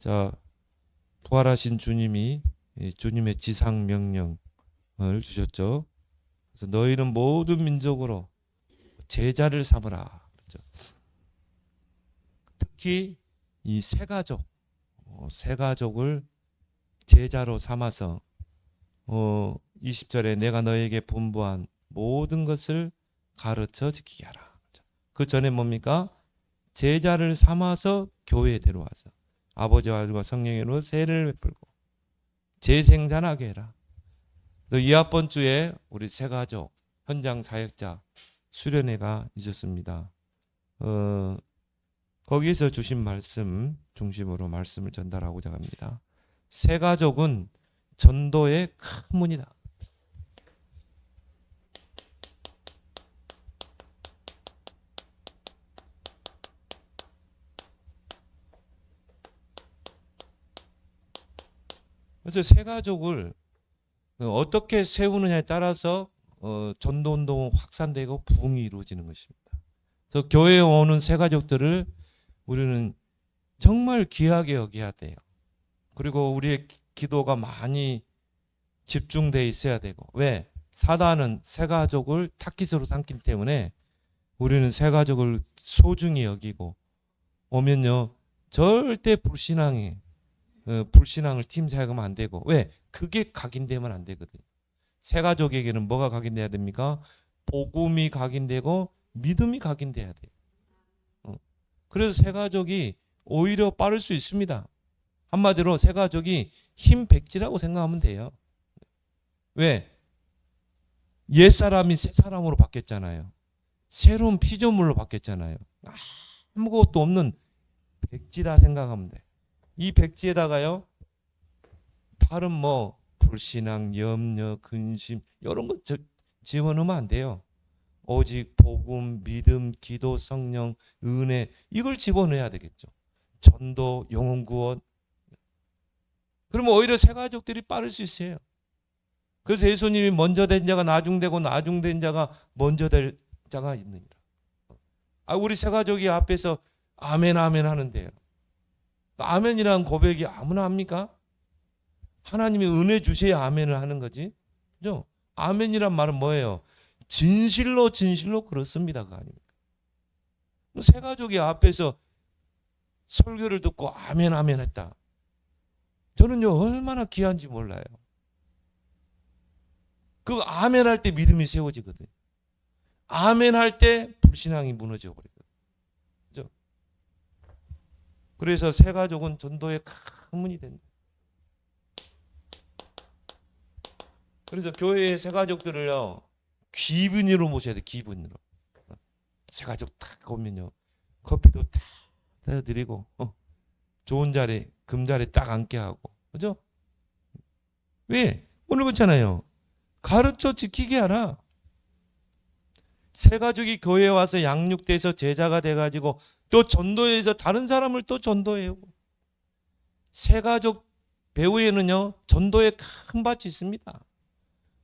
자, 부활하신 주님이 주님의 지상 명령을 주셨죠. 그래서 너희는 모든 민족으로 제자를 삼으라. 그렇죠. 특히 이 세 가족을 제자로 삼아서 20절에 내가 너에게 분부한 모든 것을 가르쳐 지키게 하라. 그 전에 뭡니까? 제자를 삼아서 교회에 데려와서 아버지와 아들과 성령으로 세례를 베풀고 재생산하게 해라. 이합번 주에 우리 세 가족 현장 사역자 수련회가 있었습니다. 거기에서 주신 말씀 중심으로 말씀을 전달하고자 합니다. 세 가족은 전도의 큰 문이다. 그래서 세 가족을 어떻게 세우느냐에 따라서 전도운동은 확산되고 부흥이 이루어지는 것입니다. 그래서 교회에 오는 세 가족들을 우리는 정말 귀하게 여겨야 돼요. 그리고 우리의 기도가 많이 집중되어 있어야 되고. 왜? 사단은 세 가족을 타깃으로 삼기 때문에 우리는 세 가족을 소중히 여기고 오면요 절대 불신앙을 팀사하면 안 되고. 왜? 그게 각인되면 안 되거든요. 세 가족에게는 뭐가 각인돼야 됩니까? 복음이 각인되고 믿음이 각인돼야 돼요. 그래서 세 가족이 오히려 빠를 수 있습니다. 한마디로 세 가족이 힘 백지라고 생각하면 돼요. 왜? 옛사람이 새 사람으로 바뀌었잖아요. 새로운 피조물로 바뀌었잖아요. 아무것도 없는 백지다 생각하면 돼. 이 백지에다가요 다른 불신앙, 염려, 근심 이런 거 집어넣으면 안 돼요. 오직 복음, 믿음, 기도, 성령, 은혜 이걸 집어넣어야 되겠죠. 전도, 영혼 구원. 그러면 오히려 새 가족들이 빠를 수 있어요. 그래서 예수님이 먼저 된 자가 나중되고 나중된 자가 먼저 될 자가 있느니라. 우리 새 가족이 앞에서 아멘 아멘 하는데요. 아멘이라는 고백이 아무나 합니까? 하나님이 은혜 주셔야 아멘을 하는 거지. 그죠? 아멘이란 말은 뭐예요? 진실로 그렇습니다. 그 아닙니까? 새 가족이 앞에서 설교를 듣고 아멘 아멘 했다. 저는요 얼마나 귀한지 몰라요. 그 아멘 할 때 믿음이 세워지거든요. 아멘 할 때 불신앙이 무너져 버리거든요. 그죠? 그래서 새 가족은 전도의 큰 문이 된다. 그래서 교회의 새 가족들을요 기분으로 모셔야 돼. 기분으로. 새 가족 딱 오면요 커피도 딱 해드리고 좋은 자리 금자리에 딱 앉게 하고. 그죠? 왜? 오늘 그렇잖아요. 가르쳐 지키게 하라. 새 가족이 교회에 와서 양육돼서 제자가 돼가지고 또 전도해서 다른 사람을 또 전도해요. 새 가족 배후에는요 전도의 큰 밭이 있습니다.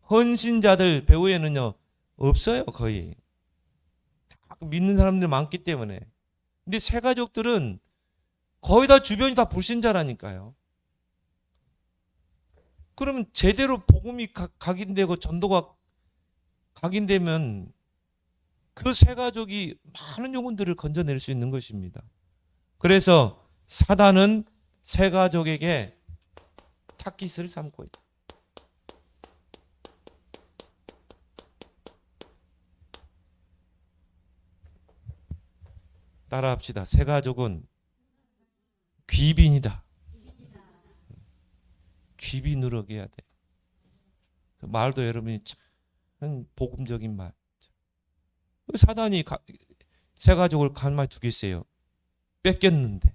헌신자들 배후에는요 없어요. 거의 믿는 사람들 많기 때문에. 근데 새 가족들은 거의 다 주변이 다 불신자라니까요. 그러면 제대로 복음이 각인되고 전도가 각인되면 그 새 가족이 많은 영혼들을 건져낼 수 있는 것입니다. 그래서 사단은 새 가족에게 타깃을 삼고 있다. 따라합시다. 새 가족은 귀빈이다. 귀빈으로 해야 돼. 말도 여러분이 참 복음적인 말. 사단이 새 가족을 가만히 두겠어요. 뺏겼는데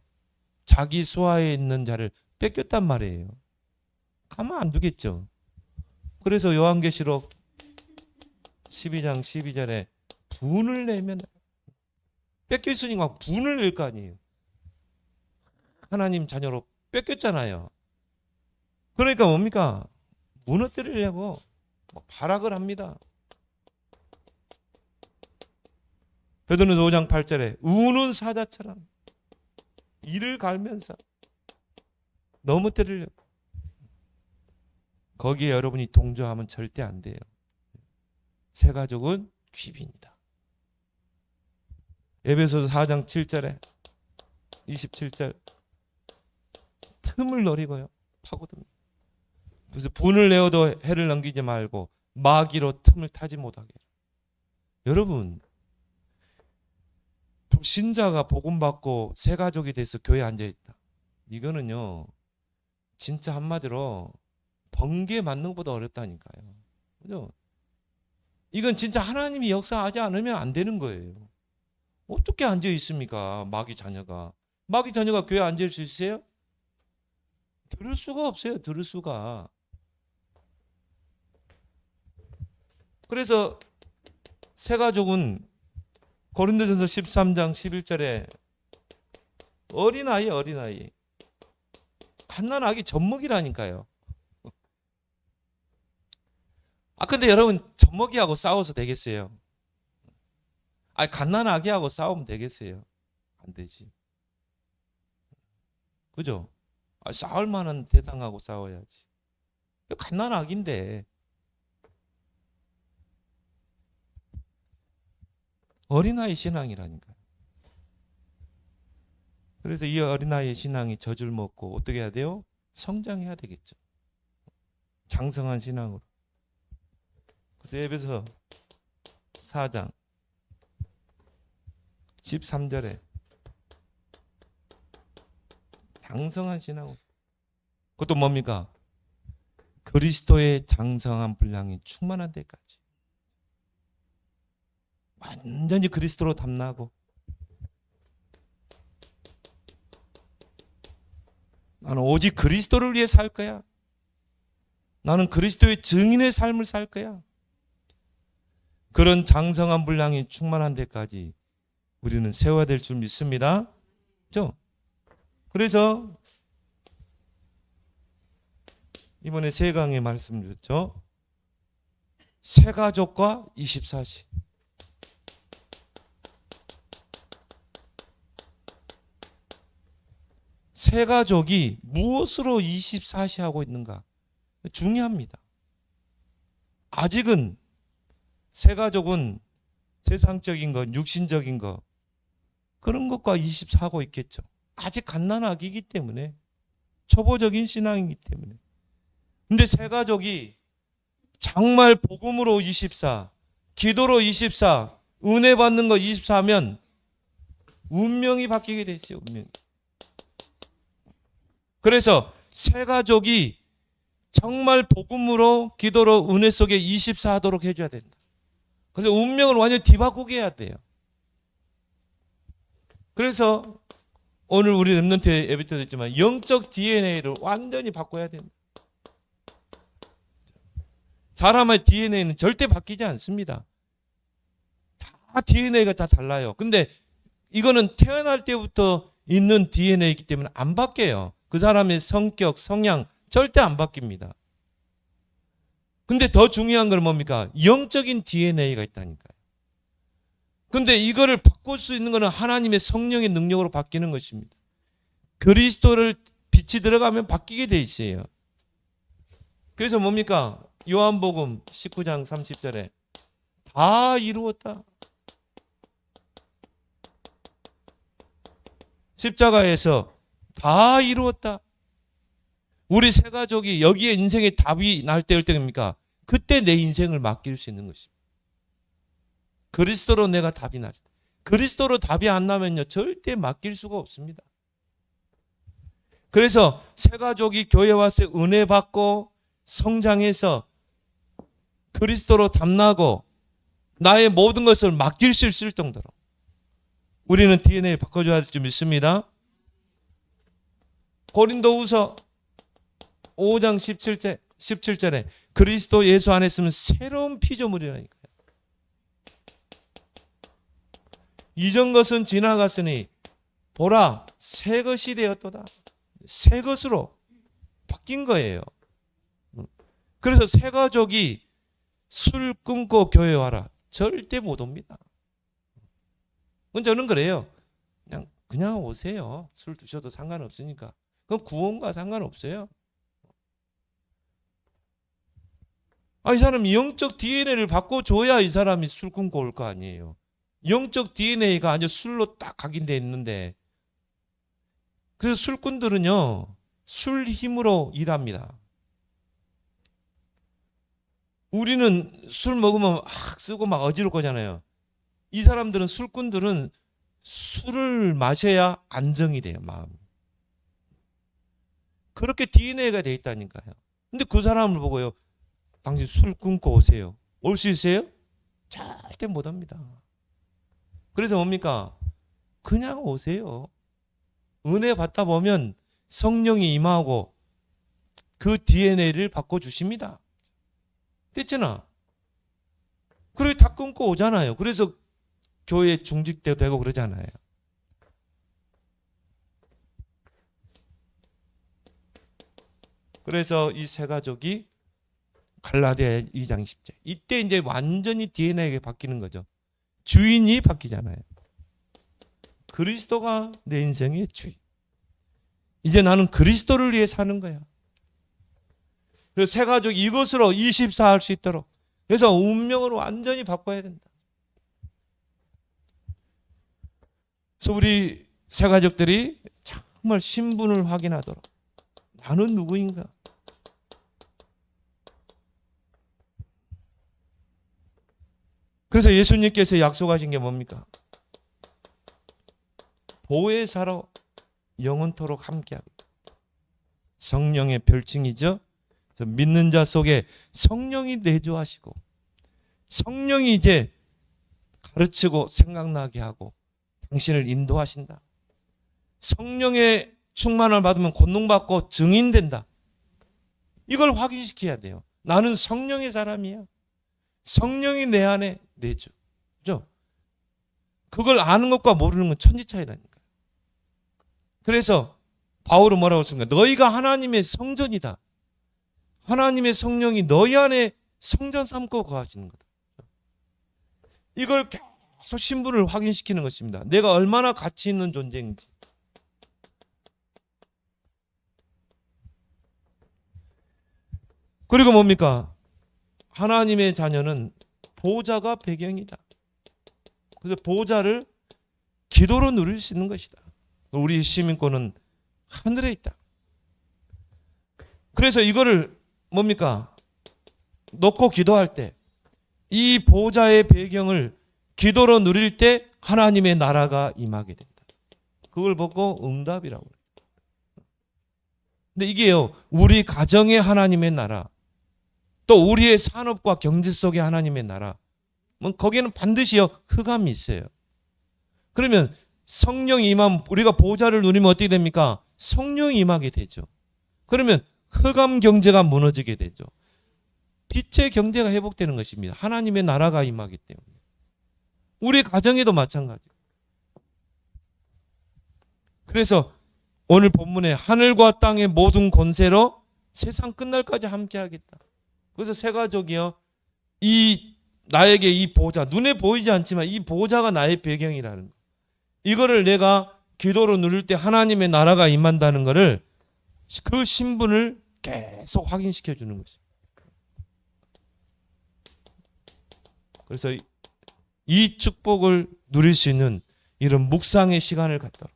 자기 수하에 있는 자를 뺏겼단 말이에요. 가만 안 두겠죠. 그래서 요한계시록 12장 12절에 분을 내면 뺏겼으니까 분을 낼 거 아니에요. 하나님 자녀로 뺏겼잖아요. 그러니까 뭡니까? 무너뜨리려고 발악을 합니다. 베드로전서 5장 8절에 우는 사자처럼 이를 갈면서 너무 때리려. 거기에 여러분이 동조하면 절대 안 돼요. 새 가족은 귀비입니다. 에베소서 4장 7절에 27절 틈을 노리고요. 파고듭니다. 그래서 분을 내어도 해를 넘기지 말고 마귀로 틈을 타지 못하게. 여러분, 불신자가 복음받고 새 가족이 돼서 교회에 앉아있다. 이거는요, 진짜 한마디로 번개 맞는 것보다 어렵다니까요. 그죠? 이건 진짜 하나님이 역사하지 않으면 안 되는 거예요. 어떻게 앉아 있습니까? 마귀 자녀가. 마귀 자녀가 교회에 앉을 수 있어요? 들을 수가 없어요. 들을 수가. 그래서 새 가족은 고린도전서 13장 11절에 어린아이. 갓난아기 젖먹이라니까요. 근데 여러분, 젖먹이하고 싸워서 되겠어요? 갓난아기하고 싸우면 되겠어요? 안 되지. 그죠? 싸울 만한 대상하고 싸워야지. 갓난아기인데. 어린아이 신앙이라니까요. 그래서 이 어린아이의 신앙이 젖을 먹고 어떻게 해야 돼요? 성장해야 되겠죠. 장성한 신앙으로. 그래서 에베소 4장 13절에 장성한 신앙으로. 그것도 뭡니까? 그리스도의 장성한 분량이 충만한 데까지. 완전히 그리스도로 담나고 나는 오직 그리스도를 위해 살 거야. 나는 그리스도의 증인의 삶을 살 거야. 그런 장성한 분량이 충만한 데까지 우리는 세워야 될 줄 믿습니다. 그렇죠? 그래서 이번에 세 강의 말씀 줬죠. 새 가족과 24시. 새 가족이 무엇으로 24시 하고 있는가? 중요합니다. 아직은 새 가족은 세상적인 것, 육신적인 것, 그런 것과 24 하고 있겠죠. 아직 갓난아기이기 때문에, 초보적인 신앙이기 때문에. 근데 새 가족이 정말 복음으로 24, 기도로 24, 은혜 받는 거 24 하면 운명이 바뀌게 돼 있어요. 운명이. 그래서 새 가족이 정말 복음으로 기도로 은혜 속에 24 하도록 해줘야 된다. 그래서 운명을 완전히 뒤바꾸게 해야 돼요. 그래서 오늘 우리 렘넌트 예배 때도 했지만 영적 DNA를 완전히 바꿔야 된다. 사람의 DNA는 절대 바뀌지 않습니다. 다 DNA가 다 달라요. 근데 이거는 태어날 때부터 있는 DNA이기 때문에 안 바뀌어요. 그 사람의 성격, 성향 절대 안 바뀝니다. 근데 더 중요한 건 뭡니까? 영적인 DNA가 있다니까요. 근데 이거를 바꿀 수 있는 것은 하나님의 성령의 능력으로 바뀌는 것입니다. 그리스도를 빛이 들어가면 바뀌게 돼 있어요. 그래서 뭡니까? 요한복음 19장 30절에 다 이루었다. 십자가에서 다 이루었다. 우리 새 가족이 여기에 인생의 답이 날 때일 때입니까? 그때 내 인생을 맡길 수 있는 것입니다. 그리스도로 내가 답이 날 때. 그리스도로 답이 안 나면요 절대 맡길 수가 없습니다. 그래서 새 가족이 교회 와서 은혜 받고 성장해서 그리스도로 담나고 나의 모든 것을 맡길 수 있을 정도로 우리는 DNA를 바꿔줘야 할 줄 믿습니다. 고린도후서 5장 17절에 그리스도 예수 안에 있으면 새로운 피조물이라니까요. 이전 것은 지나갔으니 보라 새 것이 되었도다. 새 것으로 바뀐 거예요. 그래서 새 가족이 술 끊고 교회 와라. 절대 못 옵니다. 저는 그래요. 그냥 오세요. 술 드셔도 상관없으니까. 그건 구원과 상관없어요. 이 사람이 영적 DNA를 바꿔줘야 이 사람이 술 끊고 올 거 아니에요. 영적 DNA가 아주 술로 딱 각인되어 있는데, 그래서 술꾼들은요, 술 힘으로 일합니다. 우리는 술 먹으면 막 쓰고 막 어지러울 거잖아요. 이 사람들은, 술꾼들은 술을 마셔야 안정이 돼요, 마음이. 그렇게 DNA가 돼 있다니까요. 근데 그 사람을 보고요, 당신 술 끊고 오세요. 올 수 있어요? 절대 못 합니다. 그래서 뭡니까? 그냥 오세요. 은혜 받다 보면 성령이 임하고 그 DNA를 바꿔주십니다. 됐잖아. 그리고 다 끊고 오잖아요. 그래서 교회 중직도 되고 그러잖아요. 그래서 이 세 가족이 갈라디아 2장 10절. 이때 이제 완전히 DNA가 바뀌는 거죠. 주인이 바뀌잖아요. 그리스도가 내 인생의 주인. 이제 나는 그리스도를 위해 사는 거야. 그래서 세 가족 이것으로 24할 수 있도록. 그래서 운명을 완전히 바꿔야 된다. 그래서 우리 세 가족들이 정말 신분을 확인하도록. 나는 누구인가? 그래서 예수님께서 약속하신 게 뭡니까? 보혜사로 영원토록 함께하고, 성령의 별칭이죠. 믿는 자 속에 성령이 내주하시고, 성령이 이제 가르치고 생각나게 하고 당신을 인도하신다. 성령의 충만을 받으면 권능받고 증인된다. 이걸 확인시켜야 돼요. 나는 성령의 사람이야. 성령이 내 안에 내주. 그죠? 그걸 아는 것과 모르는 건 천지 차이라니까. 그래서 바울은 뭐라고 했습니까? 너희가 하나님의 성전이다. 하나님의 성령이 너희 안에 성전 삼고 거하시는 거다. 이걸 계속 신분을 확인시키는 것입니다. 내가 얼마나 가치 있는 존재인지. 그리고 뭡니까? 하나님의 자녀는 보좌가 배경이다. 그래서 보좌를 기도로 누릴 수 있는 것이다. 우리 시민권은 하늘에 있다. 그래서 이거를 뭡니까? 놓고 기도할 때 이 보좌의 배경을 기도로 누릴 때 하나님의 나라가 임하게 된다. 그걸 보고 응답이라고 해요. 근데 이게요, 우리 가정의 하나님의 나라, 또 우리의 산업과 경제 속의 하나님의 나라, 거기에는 반드시요 흑암이 있어요. 그러면 성령이 임하면, 우리가 보좌를 누리면 어떻게 됩니까? 성령이 임하게 되죠. 그러면 흑암 경제가 무너지게 되죠. 빛의 경제가 회복되는 것입니다. 하나님의 나라가 임하기 때문에. 우리 가정에도 마찬가지. 그래서 오늘 본문에 하늘과 땅의 모든 권세로 세상 끝날까지 함께하겠다. 그래서 세 가족이요, 나에게 이 보좌, 눈에 보이지 않지만 이 보좌가 나의 배경이라는 거. 이거를 내가 기도로 누릴 때 하나님의 나라가 임한다는 거를, 그 신분을 계속 확인시켜 주는 것입니다. 그래서 이 축복을 누릴 수 있는 이런 묵상의 시간을 갖도록.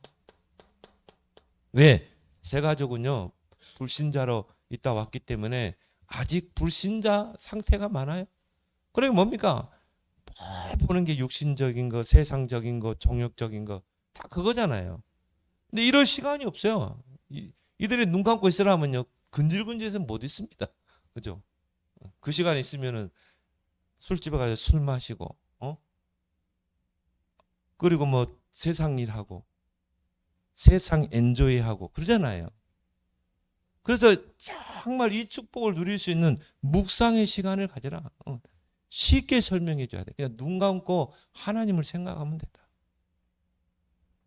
왜? 세 가족은요, 불신자로 있다 왔기 때문에 아직 불신자 상태가 많아요. 그러니까 뭡니까? 보는 게 육신적인 거, 세상적인 거, 정욕적인 거, 다 그거잖아요. 근데 이럴 시간이 없어요. 이들이 눈 감고 있으라면요, 근질근질해서 못 있습니다. 그죠? 그 시간에 있으면은 술집에 가서 술 마시고, 그리고 뭐 세상 일하고, 세상 엔조이하고 그러잖아요. 그래서 정말 이 축복을 누릴 수 있는 묵상의 시간을 가져라. 쉽게 설명해 줘야 돼. 그냥 눈 감고 하나님을 생각하면 된다.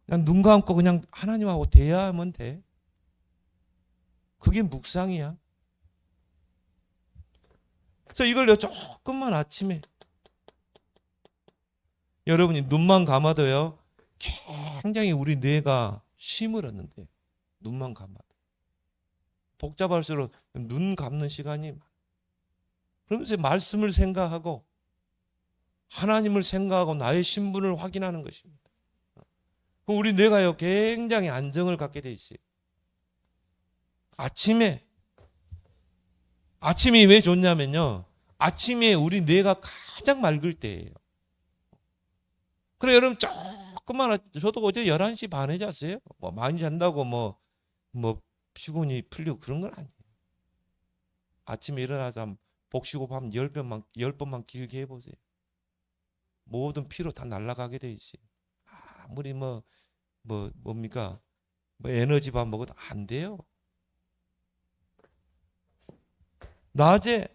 그냥 눈 감고 그냥 하나님하고 대화하면 돼. 그게 묵상이야. 그래서 이걸요, 조금만 아침에 여러분이 눈만 감아도요, 굉장히 우리 뇌가 쉼을 얻는데, 눈만 감아도. 복잡할수록 눈 감는 시간이 많아요. 그러면서 말씀을 생각하고 하나님을 생각하고 나의 신분을 확인하는 것입니다. 우리 뇌가요 굉장히 안정을 갖게 돼 있어요. 아침이 왜 좋냐면요, 아침에 우리 뇌가 가장 맑을 때예요. 그래 여러분 조금만, 저도 어제 11시 반에 잤어요. 뭐 많이 잔다고 뭐 피곤이 풀리고 그런 건 아니에요. 아침에 일어나서 한번 복식호흡 하면 10번만 길게 해보세요. 모든 피로 다 날아가게 돼 있어요. 아무리 뭡니까? 에너지밥 먹어도 안 돼요. 낮에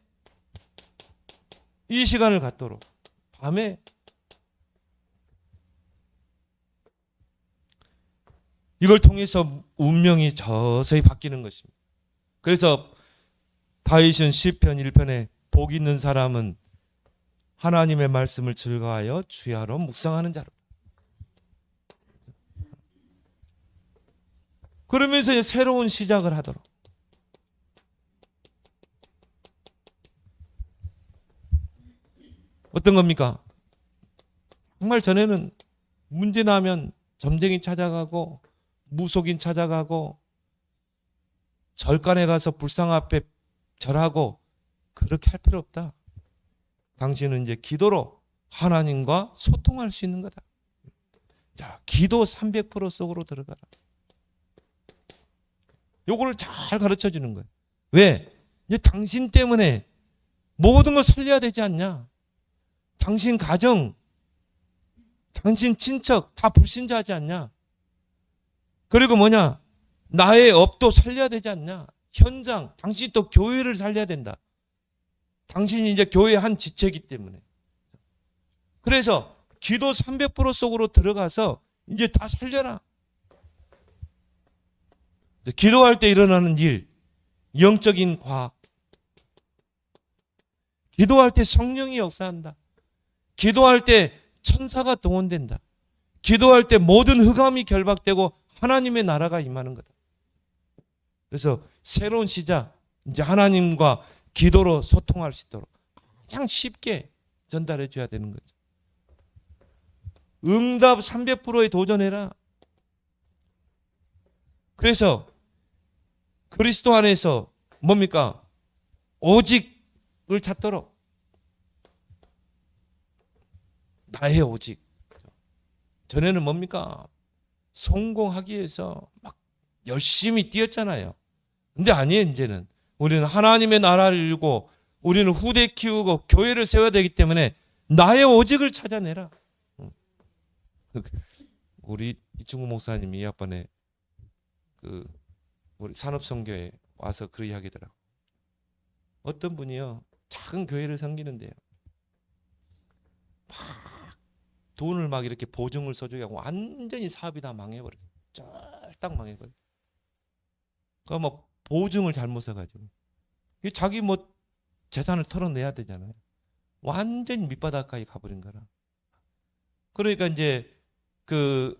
이 시간을 갖도록 밤에 이걸 통해서 운명이 서서히 바뀌는 것입니다. 그래서 다윗은 시편 1편에 복 있는 사람은 하나님의 말씀을 즐거워하여 주야로 묵상하는 자로. 그러면서 새로운 시작을 하도록. 어떤 겁니까? 정말 전에는 문제 나면 점쟁이 찾아가고 무속인 찾아가고 절간에 가서 불상 앞에 절하고 그렇게 할 필요 없다. 당신은 이제 기도로 하나님과 소통할 수 있는 거다. 자, 기도 300% 속으로 들어가라. 요거를 잘 가르쳐 주는 거예요. 왜? 이제 당신 때문에 모든 걸 살려야 되지 않냐? 당신 가정, 당신 친척 다 불신자하지 않냐? 그리고 뭐냐? 나의 업도 살려야 되지 않냐? 현장, 당신이 또 교회를 살려야 된다. 당신이 이제 교회의 한 지체이기 때문에. 그래서 기도 300% 속으로 들어가서 이제 다 살려라. 기도할 때 일어나는 일, 영적인 과학. 기도할 때 성령이 역사한다. 기도할 때 천사가 동원된다. 기도할 때 모든 흑암이 결박되고 하나님의 나라가 임하는 거다. 그래서 새로운 시작, 이제 하나님과 기도로 소통할 수 있도록 가장 쉽게 전달해 줘야 되는 거죠. 응답 300%에 도전해라. 그래서 그리스도 안에서 뭡니까? 오직을 찾도록. 나의 오직. 전에는 뭡니까? 성공하기 위해서 막 열심히 뛰었잖아요. 근데 아니에요, 이제는. 우리는 하나님의 나라를 이루고 우리는 후대 키우고 교회를 세워야 되기 때문에 나의 오직을 찾아내라. 우리 이충구 목사님이 이 앞번에 우리 산업선교에 와서 그 이야기더라고. 어떤 분이요, 작은 교회를 섬기는데요, 막 돈을 막 이렇게 보증을 써주게 하고 완전히 사업이 다 망해버렸어요. 쫄딱 망해버렸어요. 그러니까 뭐 보증을 잘못 써가지고 자기 뭐 재산을 털어내야 되잖아요. 완전히 밑바닥까지 가버린 거라. 그러니까 이제 그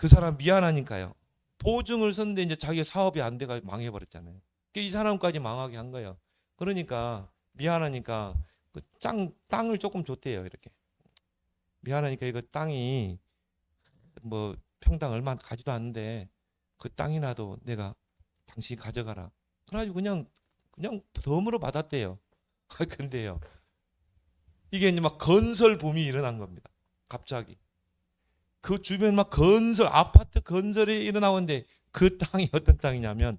사람 미안하니까요, 보증을 썼는데 이제 자기 사업이 안 돼가 망해버렸잖아요. 이 사람까지 망하게 한 거예요. 그러니까 미안하니까 그 땅을 조금 줬대요. 이렇게 미안하니까 이거 땅이 뭐 평당 얼마 가지도 않는데 그 땅이라도 내가 당신이 가져가라. 그래가지고 그냥 덤으로 받았대요. 근데요, 이게 이제 막 건설 붐이 일어난 겁니다. 갑자기 그 주변 막 아파트 건설이 일어나는데 그 땅이 어떤 땅이냐면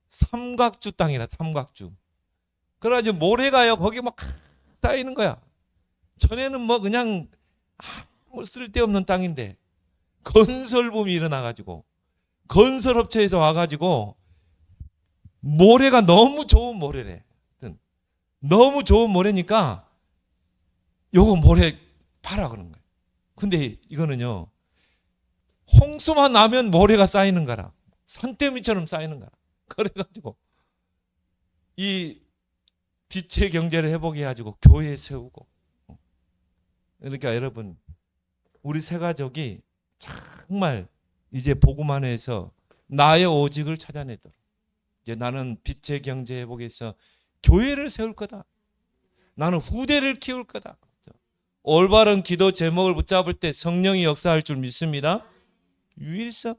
삼각주 땅이라, 삼각주. 그래가지고 모래가요 거기 막 쌓이는 거야. 전에는 뭐 그냥 아무 쓸데없는 땅인데 건설붐이 일어나가지고 건설업체에서 와가지고 모래가 너무 좋은 모래래. 너무 좋은 모래니까 요거 모래 팔아 그런 거예요. 근데 이거는요, 홍수만 나면 모래가 쌓이는 거라. 산더미처럼 쌓이는 거라. 그래가지고 이 빛의 경제를 회복해 가지고 교회 세우고. 그러니까 여러분, 우리 세 가족이 정말 이제 복음 안에서 나의 오직을 찾아내도록. 이제 나는 빛의 경제 회복에서 교회를 세울 거다. 나는 후대를 키울 거다. 올바른 기도 제목을 붙잡을 때 성령이 역사할 줄 믿습니다. 유일성,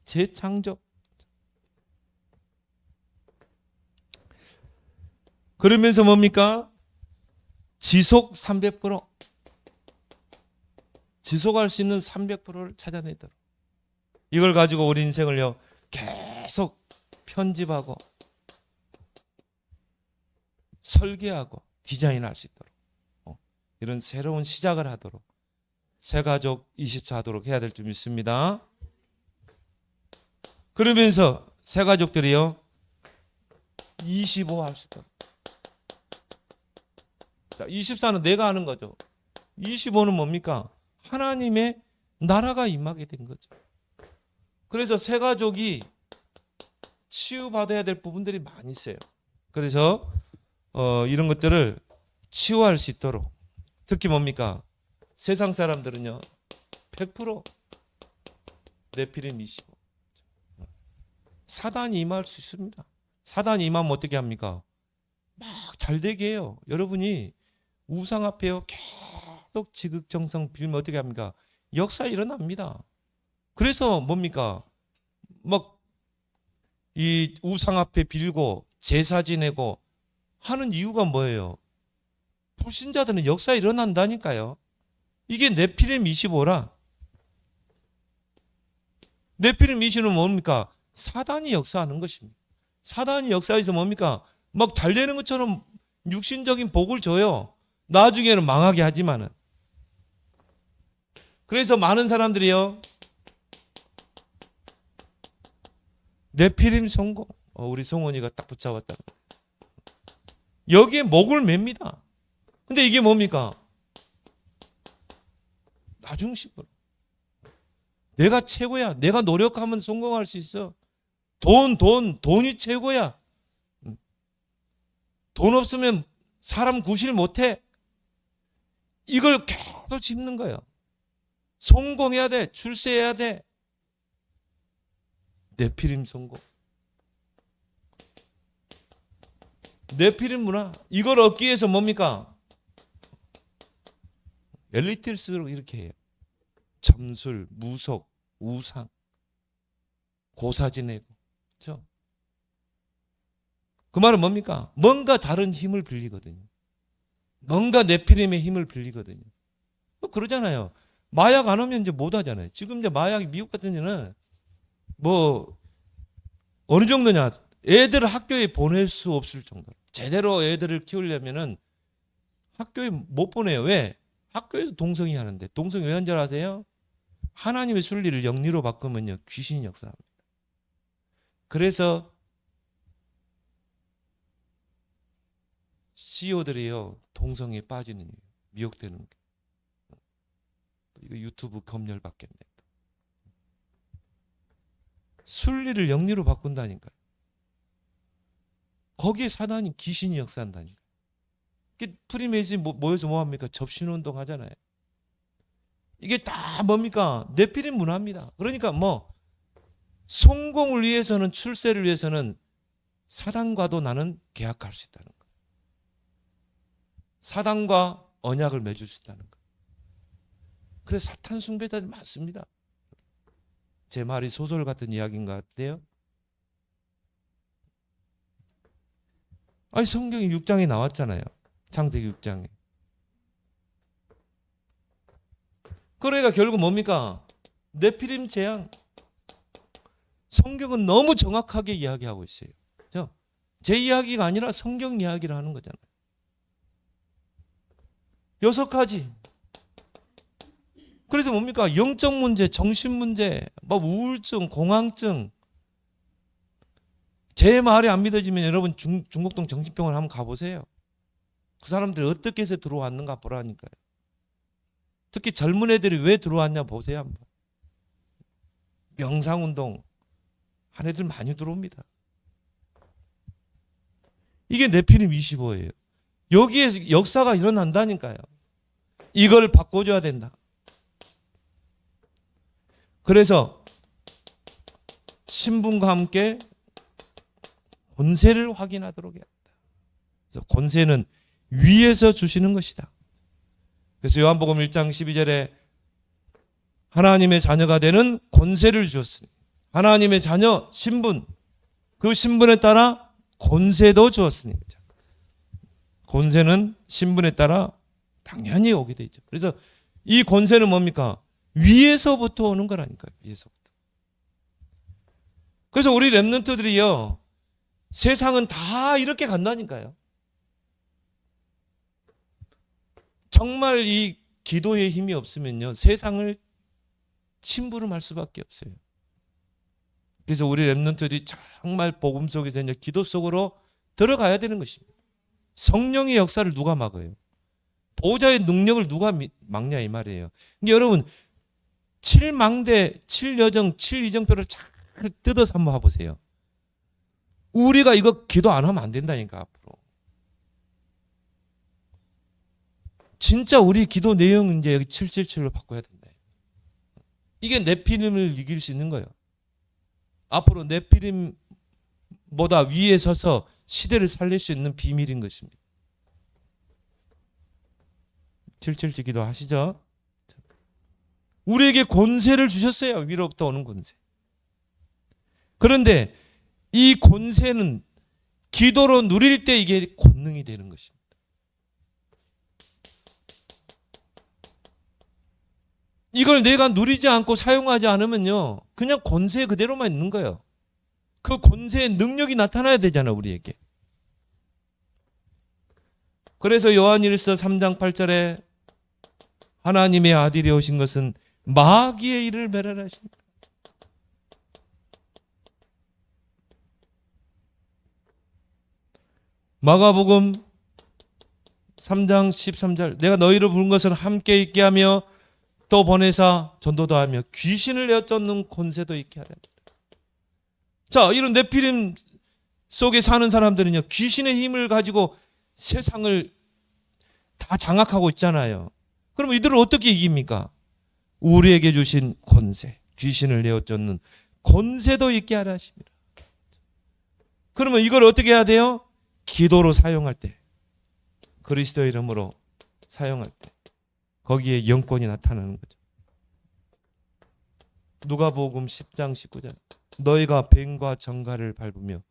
재창조. 그러면서 뭡니까? 지속 300%. 지속할 수 있는 300%를 찾아내도록. 이걸 가지고 우리 인생을요 계속 편집하고 설계하고 디자인할 수 있도록 이런 새로운 시작을 하도록 새가족 24도록 해야 될 줄 믿습니다. 그러면서 새가족들이요 25 할 수 있도록. 자, 24는 내가 하는 거죠. 25는 뭡니까? 하나님의 나라가 임하게 된 거죠. 그래서 새가족이 치유받아야 될 부분들이 많이 있어요. 그래서 이런 것들을 치유할 수 있도록 특히 뭡니까? 세상 사람들은요 100% 네피림 25 사단이 임할 수 있습니다. 사단이 임하면 어떻게 합니까? 막 잘되게 해요. 여러분이 우상 앞에요 계속 지극정성 빌면 어떻게 합니까? 역사 일어납니다. 그래서 뭡니까? 막 이 우상 앞에 빌고 제사 지내고 하는 이유가 뭐예요? 불신자들은 역사 일어난다니까요. 이게 네피림 25라. 네피림 25는 뭡니까? 사단이 역사하는 것입니다. 사단이 역사에서 뭡니까? 막 잘 되는 것처럼 육신적인 복을 줘요. 나중에는 망하게 하지만은. 그래서 많은 사람들이요. 네피림 성공. 우리 성원이가 딱 붙잡았다. 여기에 목을 맵니다. 근데 이게 뭡니까? 나중심으로. 내가 최고야. 내가 노력하면 성공할 수 있어. 돈이 최고야. 돈 없으면 사람 구실 못해. 이걸 계속 짚는 거예요. 성공해야 돼. 출세해야 돼. 네피림 성공. 네피림 문화. 이걸 얻기 위해서 뭡니까? 엘리트일수록 이렇게 해요. 점술, 무속, 우상, 고사 지내고. 그렇죠? 그 말은 뭡니까? 뭔가 다른 힘을 빌리거든요. 뭔가 네피림의 힘을 빌리거든요. 그러잖아요. 마약 안 하면 이제 못 하잖아요. 지금 이제 마약이 미국 같은 데는 뭐 어느 정도냐? 애들을 학교에 보낼 수 없을 정도로. 제대로 애들을 키우려면은 학교에 못 보내요. 왜? 학교에서 동성이 하는데. 동성이 왜 하는 줄 아세요? 하나님의 순리를 영리로 바꾸면요 귀신이 역사합니다. 그래서 CEO들이요 동성애에 빠지는 이유, 미혹되는 게. 이거 유튜브 검열 받겠네. 순리를 영리로 바꾼다니까요. 거기에 사단이 귀신이 역사한다니까요. 프리메이슨이 모여서 뭐합니까? 접신운동 하잖아요. 이게 다 뭡니까? 네피림 문화입니다. 그러니까 뭐 성공을 위해서는 출세를 위해서는 사단과도 나는 계약할 수 있다는 거예요. 사단과 언약을 맺을 수 있다는 거예요. 그래서 사탄 숭배자들이 많습니다. 제 말이 소설 같은 이야기인 것 같아요. 아니 성경이 6장에 나왔잖아요. 창세기 6장에. 그러니까 결국 뭡니까? 네피림 재앙. 성경은 너무 정확하게 이야기하고 있어요. 그렇죠? 제 이야기가 아니라 성경 이야기를 하는 거잖아요. 6가지. 그래서 뭡니까? 영적 문제, 정신 문제, 뭐 우울증, 공황증. 제 말이 안 믿어지면 여러분 중곡동 정신병원 한번 가보세요. 그 사람들이 어떻게 해서 들어왔는가 보라니까요. 특히 젊은 애들이 왜 들어왔냐 보세요 한번. 명상운동 한 애들 많이 들어옵니다. 이게 네피림 25예요. 여기에 역사가 일어난다니까요. 이걸 바꿔줘야 된다. 그래서 신분과 함께 권세를 확인하도록 해야 한다. 그래서 권세는 위에서 주시는 것이다. 그래서 요한복음 1장 12절에 하나님의 자녀가 되는 권세를 주었으니, 하나님의 자녀 신분, 그 신분에 따라 권세도 주었으니, 권세는 신분에 따라 당연히 오게 되죠. 그래서 이 권세는 뭡니까? 위에서부터 오는 거라니까요. 위에서부터. 그래서 우리 렘넌트들이요, 세상은 다 이렇게 간다니까요. 정말 이 기도의 힘이 없으면요, 세상을 심부름할 수밖에 없어요. 그래서 우리 렘넌트들이 정말 복음 속에서 이제 기도 속으로 들어가야 되는 것입니다. 성령의 역사를 누가 막아요? 보호자의 능력을 누가 막냐 이 말이에요. 근데 여러분, 7망대, 7여정, 7이정표를 잘 뜯어서 한번 해보세요. 우리가 이거 기도 안 하면 안 된다니까, 앞으로. 진짜 우리 기도 내용 이제 여기 777로 바꿔야 된다. 이게 네피림을 이길 수 있는 거예요. 앞으로 네피림보다 위에 서서 시대를 살릴 수 있는 비밀인 것입니다. 777 기도 하시죠? 우리에게 권세를 주셨어요. 위로부터 오는 권세. 그런데 이 권세는 기도로 누릴 때 이게 권능이 되는 것입니다. 이걸 내가 누리지 않고 사용하지 않으면요, 그냥 권세 그대로만 있는 거예요. 그 권세의 능력이 나타나야 되잖아, 우리에게. 그래서 요한일서 3장 8절에 하나님의 아들이 오신 것은 마귀의 일을 멸하십니다. 마가복음 3장 13절, 내가 너희를 부른 것은 함께 있게 하며 또 보내사 전도도 하며 귀신을 내쫓는 권세도 있게 하라. 자, 이런 네피림 속에 사는 사람들은요, 귀신의 힘을 가지고 세상을 다 장악하고 있잖아요. 그럼 이들을 어떻게 이깁니까? 우리에게 주신 권세, 귀신을 내쫓는 권세도 있게 하라 하십니다. 그러면 이걸 어떻게 해야 돼요? 기도로 사용할 때, 그리스도의 이름으로 사용할 때 거기에 영권이 나타나는 거죠. 누가복음 10장 19절, 너희가 뱀과 정갈을 밟으며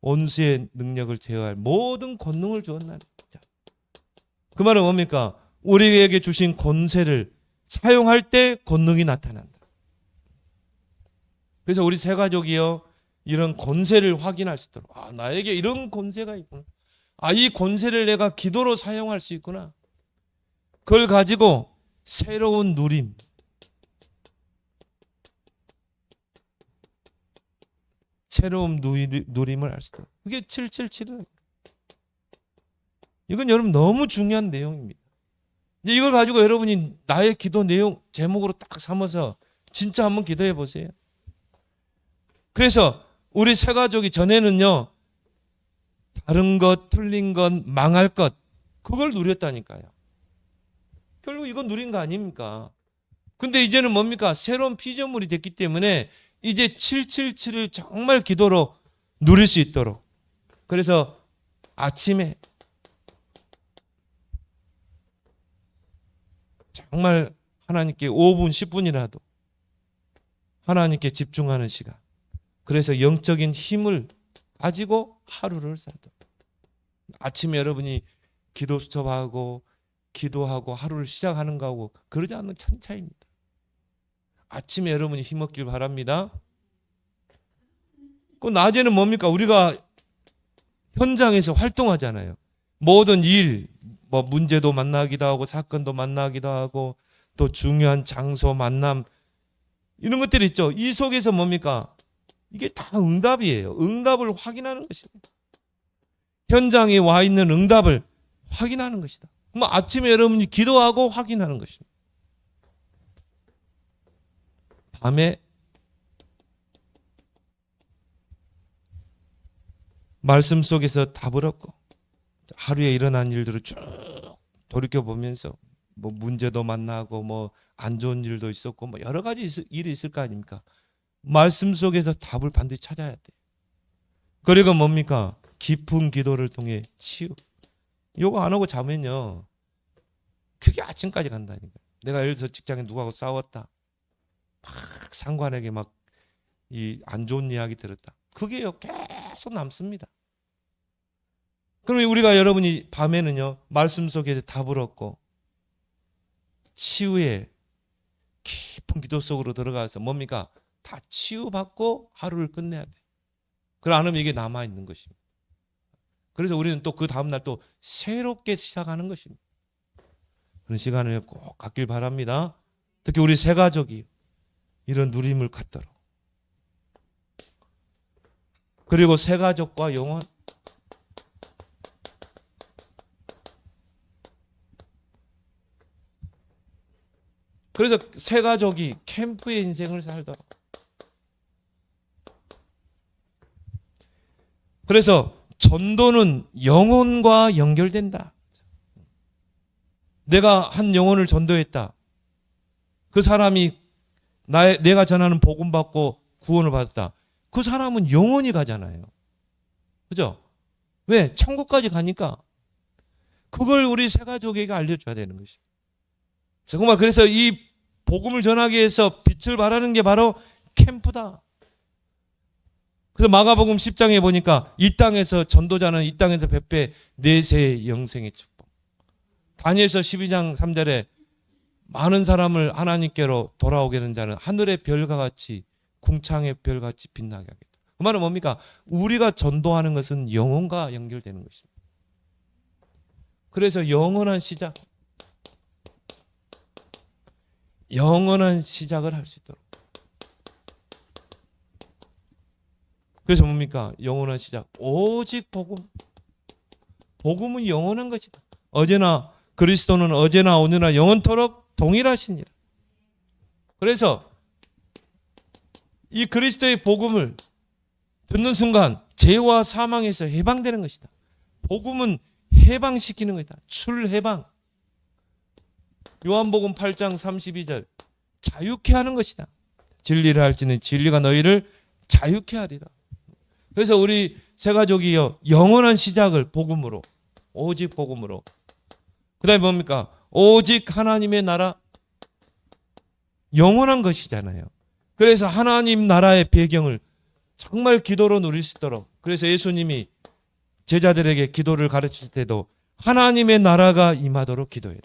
온수의 능력을 제어할 모든 권능을 주었나니. 그 말은 뭡니까? 우리에게 주신 권세를 사용할 때 권능이 나타난다. 그래서 우리 세 가족이요, 이런 권세를 확인할 수 있도록, 아, 나에게 이런 권세가 있구나, 아, 이 권세를 내가 기도로 사용할 수 있구나, 그걸 가지고 새로운 누림, 새로운 누림을 할 수 있도록. 그게 777은, 이건 여러분 너무 중요한 내용입니다. 이제 이걸 가지고 여러분이 나의 기도 내용 제목으로 딱 삼아서 진짜 한번 기도해 보세요. 그래서 우리 세 가족이 전에는요, 다른 것, 틀린 것, 망할 것, 그걸 누렸다니까요. 결국 이건 누린 거 아닙니까? 근데 이제는 뭡니까? 새로운 피조물이 됐기 때문에 이제 777을 정말 기도로 누릴 수 있도록. 그래서 아침에 정말 하나님께 5분, 10분이라도 하나님께 집중하는 시간. 그래서 영적인 힘을 가지고 하루를 살다. 아침에 여러분이 기도 수첩하고 기도하고 하루를 시작하는 거하고 그러지 않는 천차입니다. 아침에 여러분이 힘없길 바랍니다. 그 낮에는 뭡니까? 우리가 현장에서 활동하잖아요. 모든 일, 뭐 문제도 만나기도 하고 사건도 만나기도 하고 또 중요한 장소 만남, 이런 것들이 있죠. 이 속에서 뭡니까? 이게 다 응답이에요. 응답을 확인하는 것입니다. 현장에 와 있는 응답을 확인하는 것이다. 그럼 아침에 여러분이 기도하고 확인하는 것입니다. 밤에 말씀 속에서 답을 얻고 하루에 일어난 일들을 쭉 돌이켜보면서 뭐 문제도 만나고 뭐 안 좋은 일도 있었고 뭐 여러 가지 일이 있을 거 아닙니까? 말씀 속에서 답을 반드시 찾아야 돼. 그리고 뭡니까? 깊은 기도를 통해 치유. 요거 안 하고 자면요, 그게 아침까지 간다니까. 내가 예를 들어서 직장에 누구하고 싸웠다, 막 상관에게 막 이 안 좋은 이야기 들었다, 그게요 계속 남습니다. 그러면 우리가, 여러분이 밤에는요 말씀 속에 답을 얻고 치유의 깊은 기도 속으로 들어가서 뭡니까? 다 치유받고 하루를 끝내야 돼. 그걸 안 하면 이게 남아있는 것입니다. 그래서 우리는 또 그 다음날 또 새롭게 시작하는 것입니다. 그런 시간을 꼭 갖길 바랍니다. 특히 우리 새 가족이 이런 누림을 갖도록. 그리고 새 가족과 영혼, 그래서 새 가족이 캠프의 인생을 살도록. 그래서 전도는 영혼과 연결된다. 내가 한 영혼을 전도했다. 그 사람이 내가 전하는 복음 받고 구원을 받았다. 그 사람은 영원히 가잖아요. 그죠? 왜? 천국까지 가니까. 그걸 우리 새 가족에게 알려줘야 되는 것입니다. 정말 그래서 이 복음을 전하기 위해서 빛을 발하는 게 바로 캠프다. 그래서 마가복음 10장에 보니까 이 땅에서 전도자는 이 땅에서 백배 내세의 영생의 축복. 다니엘서 12장 3절에 많은 사람을 하나님께로 돌아오게 된 자는 하늘의 별과 같이, 궁창의 별같이 빛나게 하겠다. 그 말은 뭡니까? 우리가 전도하는 것은 영혼과 연결되는 것입니다. 그래서 영원한 시작을 할 수 있도록. 그래서 뭡니까? 영원한 시작. 오직 복음. 복음은 영원한 것이다. 그리스도는 어제나 오늘나 영원토록 동일하시니라. 그래서 이 그리스도의 복음을 듣는 순간 죄와 사망에서 해방되는 것이다. 복음은 해방시키는 것이다. 출해방. 요한복음 8장 32절. 자유케 하는 것이다. 진리를 알지는 진리가 너희를 자유케 하리라. 그래서 우리 새 가족이요, 영원한 시작을 복음으로, 오직 복음으로. 그 다음에 뭡니까? 오직 하나님의 나라. 영원한 것이잖아요. 그래서 하나님 나라의 배경을 정말 기도로 누릴 수 있도록. 그래서 예수님이 제자들에게 기도를 가르칠 때도 하나님의 나라가 임하도록 기도해라.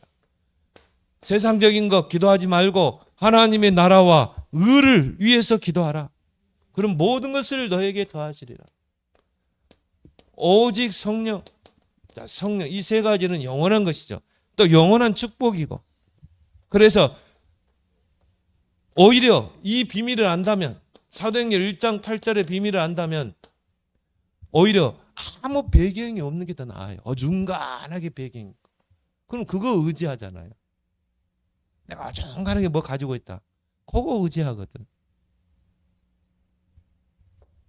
세상적인 것 기도하지 말고 하나님의 나라와 의를 위해서 기도하라. 그럼 모든 것을 너에게 더하시리라. 오직 성령. 자, 성령. 이 세 가지는 영원한 것이죠. 또 영원한 축복이고. 그래서 오히려 이 비밀을 안다면, 사도행전 1장 8절의 비밀을 안다면 오히려 아무 배경이 없는 게 더 나아요. 어중간하게 배경이. 그럼 그거 의지하잖아요. 내가 어중간하게 뭐 가지고 있다. 그거 의지하거든.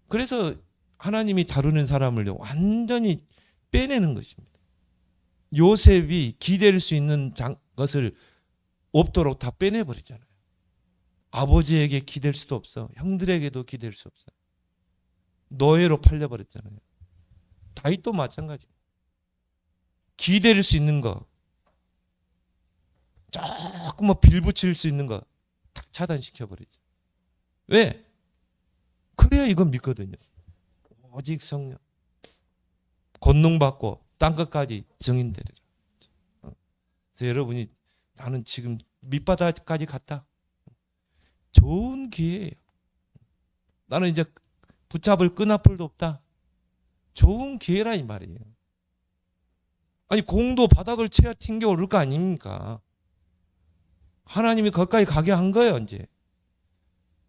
그래서 하나님이 다루는 사람을 완전히 빼내는 것입니다. 요셉이 기댈 수 있는 것을 없도록 다 빼내버리잖아요. 아버지에게 기댈 수도 없어. 형들에게도 기댈 수 없어. 노예로 팔려버렸잖아요. 다윗도 마찬가지. 기댈 수 있는 거, 조금 뭐 빌붙일 수 있는 거 다 차단시켜버리죠. 왜? 그래야 이건 믿거든요. 오직 성령. 권능받고 땅끝까지 증인되리라. 그래서 여러분이, 나는 지금 밑바닥까지 갔다. 좋은 기회예요. 나는 이제 붙잡을 끈앞을도 없다. 좋은 기회라 이 말이에요. 아니, 공도 바닥을 채야 튕겨 오를 거 아닙니까? 하나님이 거기까지 가게 한 거예요, 이제.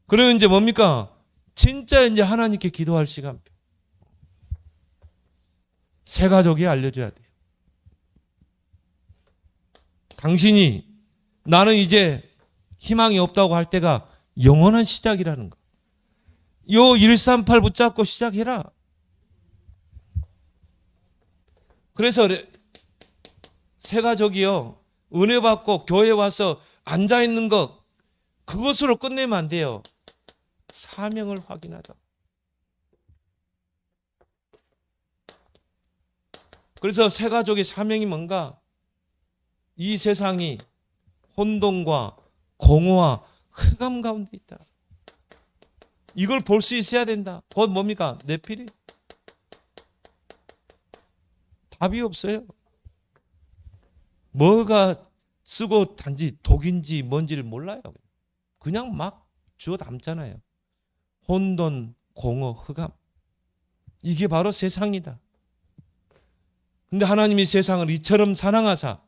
그러면 이제 뭡니까? 진짜 이제 하나님께 기도할 시간표. 새 가족이 알려줘야 돼요. 당신이 나는 이제 희망이 없다고 할 때가 영원한 시작이라는 거. 요 138 붙잡고 시작해라. 그래서 새 가족이요, 은혜 받고 교회 와서 앉아 있는 것, 그것으로 끝내면 안 돼요. 사명을 확인하자. 그래서 새 가족의 사명이 뭔가? 이 세상이 혼돈과 공허와 흑암 가운데 있다. 이걸 볼 수 있어야 된다. 곧 뭡니까? 네피림. 답이 없어요. 뭐가 쓰고 단지 독인지 뭔지를 몰라요. 그냥 막 주워 담잖아요. 혼돈, 공허, 흑암. 이게 바로 세상이다. 근데 하나님이 세상을 이처럼 사랑하사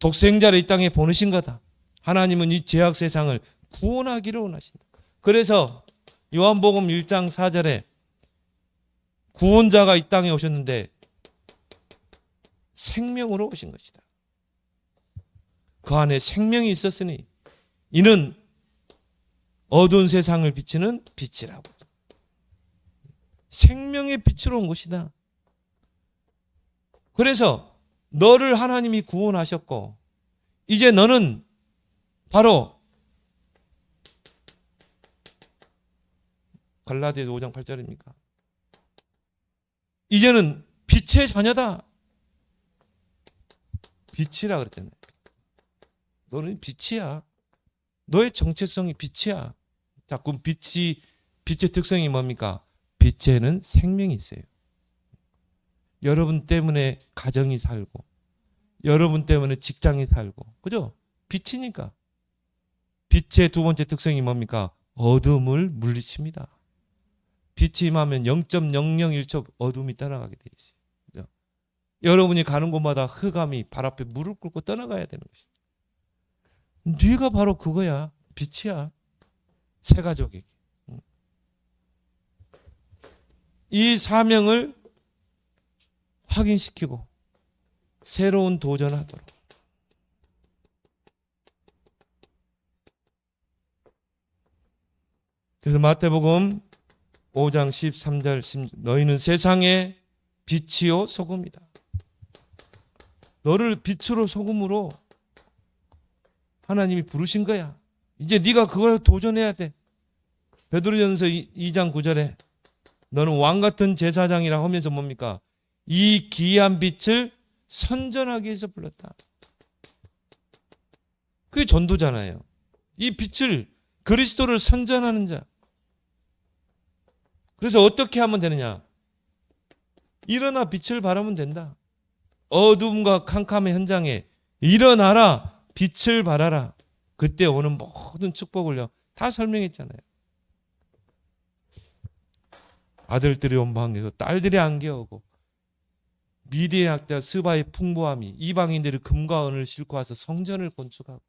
독생자를 이 땅에 보내신 거다. 하나님은 이 죄악 세상을 구원하기를 원하신다. 그래서 요한복음 1장 4절에 구원자가 이 땅에 오셨는데 생명으로 오신 것이다. 그 안에 생명이 있었으니 이는 어두운 세상을 비치는 빛이라고. 생명의 빛으로 온 것이다. 그래서 너를 하나님이 구원하셨고 이제 너는 바로 갈라디아서 5장 8절입니까? 이제는 빛의 자녀다. 빛이라 그랬잖아요. 너는 빛이야. 너의 정체성이 빛이야. 자꾸 빛의 특성이 뭡니까? 빛에는 생명이 있어요. 여러분 때문에 가정이 살고 여러분 때문에 직장이 살고 그죠? 빛이니까. 빛의 두 번째 특성이 뭡니까? 어둠을 물리칩니다. 빛이 임하면 0.001초 어둠이 떠나가게 돼 있어요. 그죠? 여러분이 가는 곳마다 흑암이 발 앞에 무릎 꿇고 떠나가야 되는 것입니다. 네가 바로 그거야. 빛이야. 새 가족에게. 이 사명을 확인시키고 새로운 도전하도록. 그래서 마태복음 5장 13절 16 너희는 세상의 빛이요 소금이다. 너를 빛으로 소금으로 하나님이 부르신 거야. 이제 네가 그걸 도전해야 돼. 베드로전서 2장 9절에 너는 왕 같은 제사장이라 하면서 뭡니까? 이 귀한 빛을 선전하기 위해서 불렀다. 그게 전도잖아요. 이 빛을 그리스도를 선전하는 자. 그래서 어떻게 하면 되느냐? 일어나 빛을 발하면 된다. 어둠과 캄캄의 현장에 일어나라 빛을 발하라. 그때 오는 모든 축복을요 다 설명했잖아요. 아들들이 원방에서 딸들이 안겨오고 미디의 학대와 스바의 풍부함이 이방인들이 금과 은을 싣고 와서 성전을 건축하고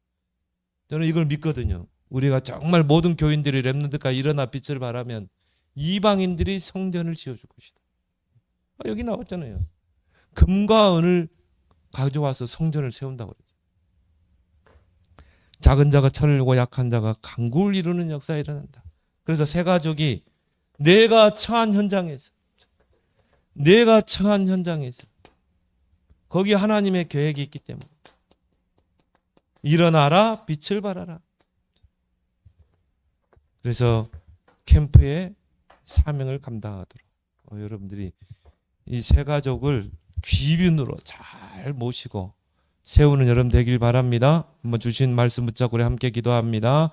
저는 이걸 믿거든요. 우리가 정말 모든 교인들이 렘넌트가 일어나 빛을 발하면 이방인들이 성전을 지어줄 것이다. 여기 나왔잖아요. 금과 은을 가져와서 성전을 세운다고 그러죠. 작은 자가 철을 이루고 약한 자가 강구를 이루는 역사가 일어난다. 그래서 새 가족이 내가 처한 현장에서 거기 하나님의 계획이 있기 때문에 일어나라 빛을 발하라. 그래서 캠프의 사명을 감당하도록 여러분들이 이 새 가족을 귀빈으로 잘 모시고 세우는 여러분 되길 바랍니다. 한번 주신 말씀 붙잡고 우리 함께 기도합니다.